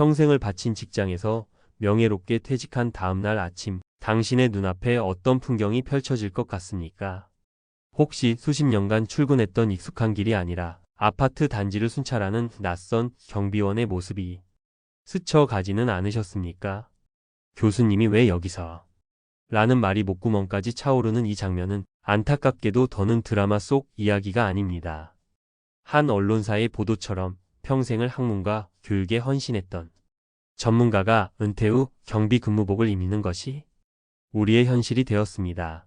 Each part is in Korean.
평생을 바친 직장에서 명예롭게 퇴직한 다음 날 아침, 당신의 눈앞에 어떤 풍경이 펼쳐질 것 같습니까? 혹시 수십 년간 출근했던 익숙한 길이 아니라 아파트 단지를 순찰하는 낯선 경비원의 모습이 스쳐가지는 않으셨습니까? 교수님이 왜 여기서? 라는 말이 목구멍까지 차오르는 이 장면은 안타깝게도 더는 드라마 속 이야기가 아닙니다. 한 언론사의 보도처럼 평생을 학문과 교육에 헌신했던 전문가가 은퇴 후 경비 근무복을 입는 것이 우리의 현실이 되었습니다.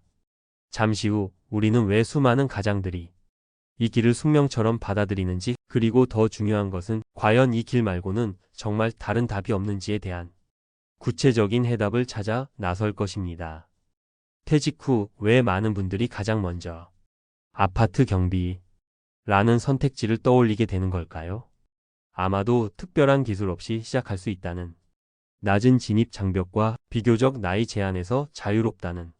잠시 후 우리는 왜 수많은 가장들이 이 길을 숙명처럼 받아들이는지, 그리고 더 중요한 것은 과연 이 길 말고는 정말 다른 답이 없는지에 대한 구체적인 해답을 찾아 나설 것입니다. 퇴직 후 왜 많은 분들이 가장 먼저 아파트 경비라는 선택지를 떠올리게 되는 걸까요? 아마도 특별한 기술 없이 시작할 수 있다는, 낮은 진입 장벽과 비교적 나이 제한에서 자유롭다는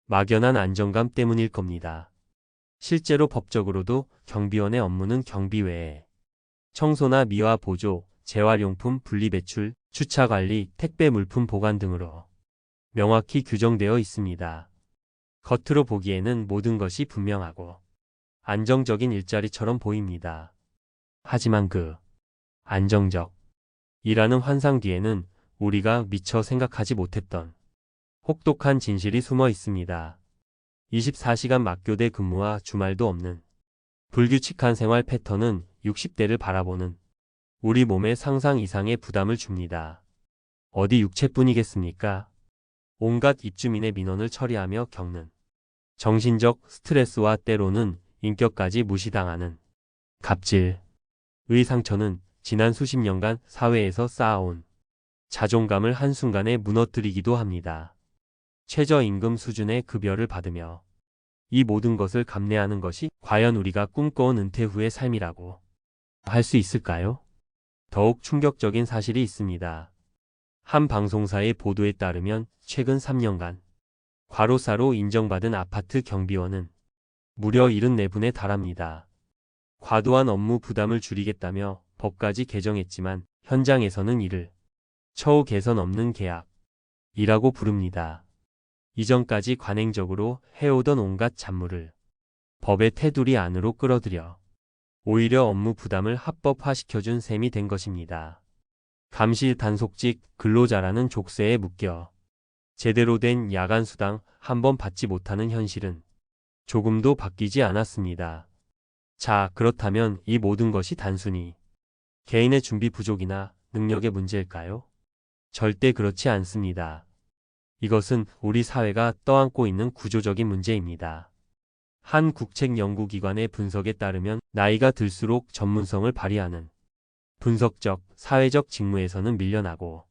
막연한 안정감 때문일 겁니다. 실제로 법적으로도 경비원의 업무는 경비 외에 청소나 미화 보조, 재활용품 분리배출, 주차관리, 택배 물품 보관 등으로 명확히 규정되어 있습니다. 겉으로 보기에는 모든 것이 분명하고 안정적인 일자리처럼 보입니다. 하지만 그 안정적 이라는 환상 뒤에는 우리가 미처 생각하지 못했던 혹독한 진실이 숨어 있습니다. 24시간 막교대 근무와 주말도 없는 불규칙한 생활 패턴은 60대를 바라보는 우리 몸에 상상 이상의 부담을 줍니다. 어디 육체뿐이겠습니까? 온갖 입주민의 민원을 처리하며 겪는 정신적 스트레스와 때로는 인격까지 무시당하는 갑질의 상처는 지난 수십 년간 사회에서 쌓아온 자존감을 한순간에 무너뜨리기도 합니다. 최저임금 수준의 급여를 받으며 이 모든 것을 감내하는 것이 과연 우리가 꿈꿔온 은퇴 후의 삶이라고 할 수 있을까요? 더욱 충격적인 사실이 있습니다. 한 방송사의 보도에 따르면 최근 3년간 과로사로 인정받은 아파트 경비원은 무려 74분에 달합니다. 과도한 업무 부담을 줄이겠다며 법까지 개정했지만 현장에서는 이를 처우 개선 없는 계약이라고 부릅니다. 이전까지 관행적으로 해오던 온갖 잡무를 법의 테두리 안으로 끌어들여 오히려 업무 부담을 합법화시켜준 셈이 된 것입니다. 감시 단속직 근로자라는 족쇄에 묶여 제대로 된 야간 수당 한 번 받지 못하는 현실은 조금도 바뀌지 않았습니다. 자, 그렇다면 이 모든 것이 단순히 개인의 준비 부족이나 능력의 문제일까요? 절대 그렇지 않습니다. 이것은 우리 사회가 떠안고 있는 구조적인 문제입니다. 한 국책연구기관의 분석에 따르면 나이가 들수록 전문성을 발휘하는 분석적, 사회적 직무에서는 밀려나고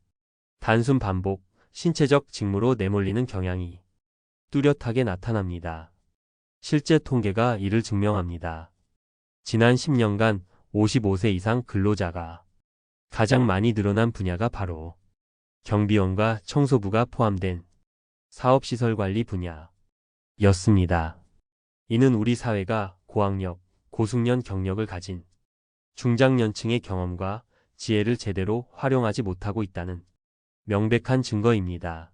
단순 반복, 신체적 직무로 내몰리는 경향이 뚜렷하게 나타납니다. 실제 통계가 이를 증명합니다. 지난 10년간 55세 이상 근로자가 가장 많이 늘어난 분야가 바로 경비원과 청소부가 포함된 사업시설관리 분야였습니다. 이는 우리 사회가 고학력, 고숙련 경력을 가진 중장년층의 경험과 지혜를 제대로 활용하지 못하고 있다는 명백한 증거입니다.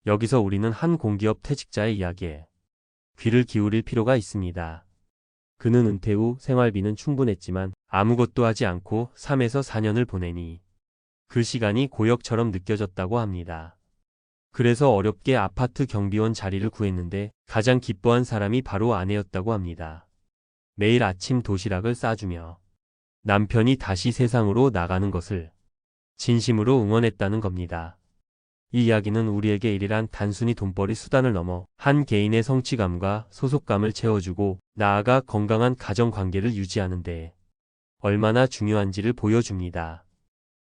여기서 우리는 한 공기업 퇴직자의 이야기에 귀를 기울일 필요가 있습니다. 그는 은퇴 후 생활비는 충분했지만 아무것도 하지 않고 3에서 4년을 보내니 그 시간이 고역처럼 느껴졌다고 합니다. 그래서 어렵게 아파트 경비원 자리를 구했는데 가장 기뻐한 사람이 바로 아내였다고 합니다. 매일 아침 도시락을 싸주며 남편이 다시 세상으로 나가는 것을 진심으로 응원했다는 겁니다. 이 이야기는 우리에게 일이란 단순히 돈벌이 수단을 넘어 한 개인의 성취감과 소속감을 채워주고 나아가 건강한 가정관계를 유지하는 데 얼마나 중요한지를 보여줍니다.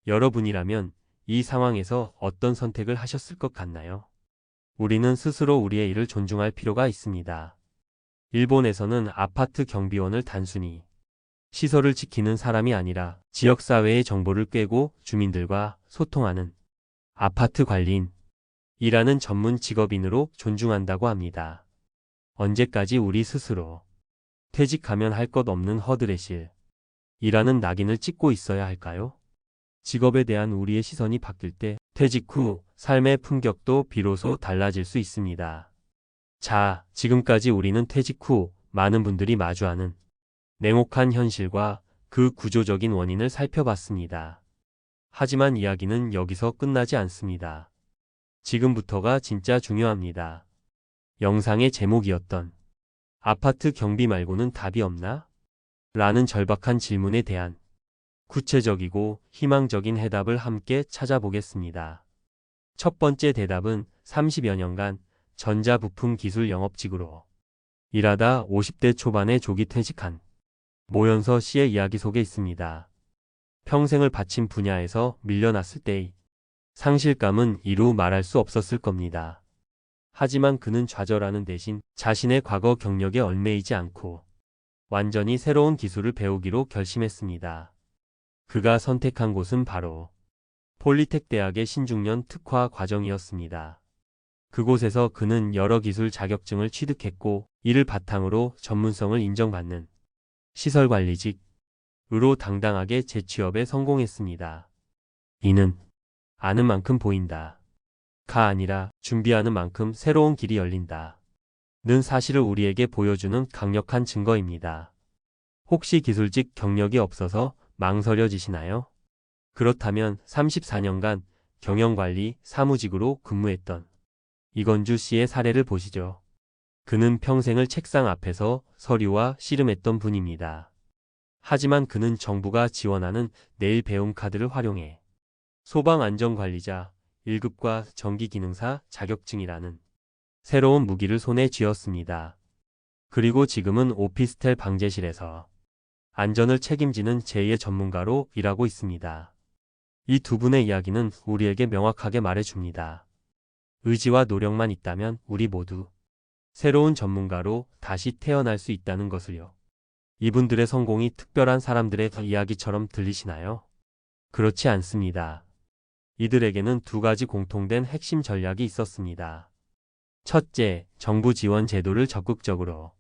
여러분이라면 이 상황에서 어떤 선택을 하셨을 것 같나요? 우리는 스스로 우리의 일을 존중할 필요가 있습니다. 일본에서는 아파트 경비원을 단순히 시설을 지키는 사람이 아니라 지역사회의 정보를 꿰고 주민들과 소통하는 아파트 관리인이라는 전문 직업인으로 존중한다고 합니다. 언제까지 우리 스스로 퇴직하면 할 것 없는 허드렛일 이라는 낙인을 찍고 있어야 할까요? 직업에 대한 우리의 시선이 바뀔 때 퇴직 후 삶의 품격도 비로소 달라질 수 있습니다. 자, 지금까지 우리는 퇴직 후 많은 분들이 마주하는 냉혹한 현실과 그 구조적인 원인을 살펴봤습니다. 하지만 이야기는 여기서 끝나지 않습니다. 지금부터가 진짜 중요합니다. 영상의 제목이었던 아파트 경비 말고는 답이 없나? 라는 절박한 질문에 대한 구체적이고 희망적인 해답을 함께 찾아보겠습니다. 첫 번째 대답은 30여 년간 전자부품 기술 영업직으로 일하다 50대 초반에 조기 퇴직한 모연서 씨의 이야기 속에 있습니다. 평생을 바친 분야에서 밀려났을 때의 상실감은 이루 말할 수 없었을 겁니다. 하지만 그는 좌절하는 대신 자신의 과거 경력에 얽매이지 않고 완전히 새로운 기술을 배우기로 결심했습니다. 그가 선택한 곳은 바로 폴리텍 대학의 신중년 특화 과정이었습니다. 그곳에서 그는 여러 기술 자격증을 취득했고 이를 바탕으로 전문성을 인정받는 시설관리직으로 당당하게 재취업에 성공했습니다. 이는 아는 만큼 보인다. 가 아니라 준비하는 만큼 새로운 길이 열린다. 는 사실을 우리에게 보여주는 강력한 증거입니다. 혹시 기술직 경력이 없어서 망설여지시나요? 그렇다면 34년간 경영관리 사무직으로 근무했던 이건주 씨의 사례를 보시죠. 그는 평생을 책상 앞에서 서류와 씨름했던 분입니다. 하지만 그는 정부가 지원하는 내일 배움 카드를 활용해 소방안전관리자 1급과 전기기능사 자격증이라는 새로운 무기를 손에 쥐었습니다. 그리고 지금은 오피스텔 방제실에서 안전을 책임지는 제2의 전문가로 일하고 있습니다. 이 두 분의 이야기는 우리에게 명확하게 말해줍니다. 의지와 노력만 있다면 우리 모두 새로운 전문가로 다시 태어날 수 있다는 것을요. 이분들의 성공이 특별한 사람들의 이야기처럼 들리시나요? 그렇지 않습니다. 이들에게는 두 가지 공통된 핵심 전략이 있었습니다. 첫째, 정부 지원 제도를 적극적으로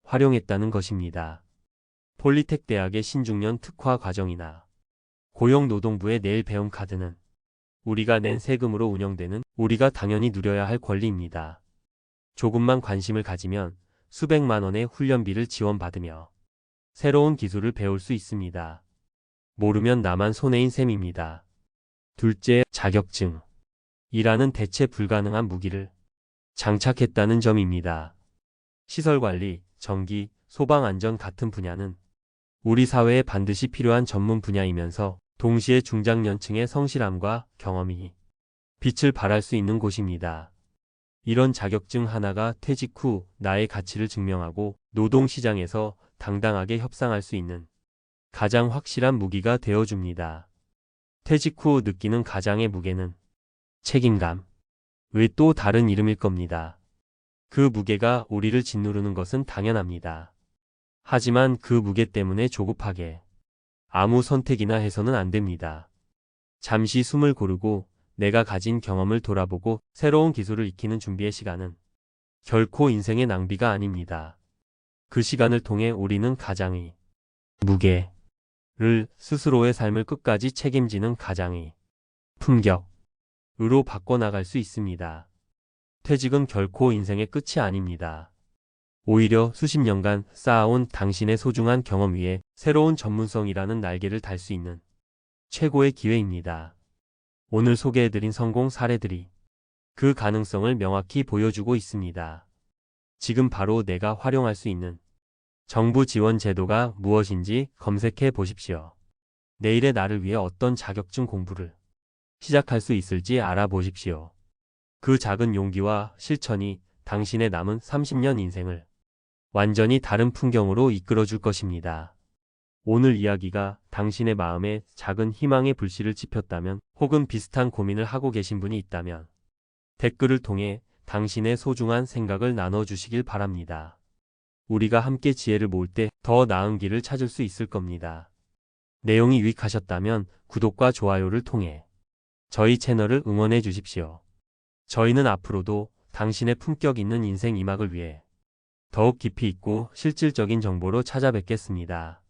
활용했다는 것입니다. 폴리텍 대학의 신중년 특화 과정이나 고용노동부의 내일 배움 카드는 우리가 낸 세금으로 운영되는 우리가 당연히 누려야 할 권리입니다. 조금만 관심을 가지면 수백만 원의 훈련비를 지원받으며 새로운 기술을 배울 수 있습니다. 모르면 나만 손해인 셈입니다. 둘째, 자격증. 이라는 대체 불가능한 무기를 장착했다는 점입니다. 시설관리, 전기, 소방안전 같은 분야는 우리 사회에 반드시 필요한 전문 분야이면서 동시에 중장년층의 성실함과 경험이 빛을 발할 수 있는 곳입니다. 이런 자격증 하나가 퇴직 후 나의 가치를 증명하고 노동시장에서 당당하게 협상할 수 있는 가장 확실한 무기가 되어줍니다. 퇴직 후 느끼는 가장의 무게는 책임감. 왜 또 다른 이름일 겁니다. 그 무게가 우리를 짓누르는 것은 당연합니다. 하지만 그 무게 때문에 조급하게 아무 선택이나 해서는 안 됩니다. 잠시 숨을 고르고 내가 가진 경험을 돌아보고 새로운 기술을 익히는 준비의 시간은 결코 인생의 낭비가 아닙니다. 그 시간을 통해 우리는 가장의 무게를 스스로의 삶을 끝까지 책임지는 가장의 품격으로 바꿔나갈 수 있습니다. 퇴직은 결코 인생의 끝이 아닙니다. 오히려 수십 년간 쌓아온 당신의 소중한 경험 위에 새로운 전문성이라는 날개를 달 수 있는 최고의 기회입니다. 오늘 소개해드린 성공 사례들이 그 가능성을 명확히 보여주고 있습니다. 지금 바로 내가 활용할 수 있는 정부 지원 제도가 무엇인지 검색해 보십시오. 내일의 나를 위해 어떤 자격증 공부를 시작할 수 있을지 알아보십시오. 그 작은 용기와 실천이 당신의 남은 30년 인생을 완전히 다른 풍경으로 이끌어줄 것입니다. 오늘 이야기가 당신의 마음에 작은 희망의 불씨를 지폈다면 혹은 비슷한 고민을 하고 계신 분이 있다면 댓글을 통해 당신의 소중한 생각을 나눠주시길 바랍니다. 우리가 함께 지혜를 모을 때 더 나은 길을 찾을 수 있을 겁니다. 내용이 유익하셨다면 구독과 좋아요를 통해 저희 채널을 응원해 주십시오. 저희는 앞으로도 당신의 품격 있는 인생 이막을 위해 더욱 깊이 있고 실질적인 정보로 찾아뵙겠습니다.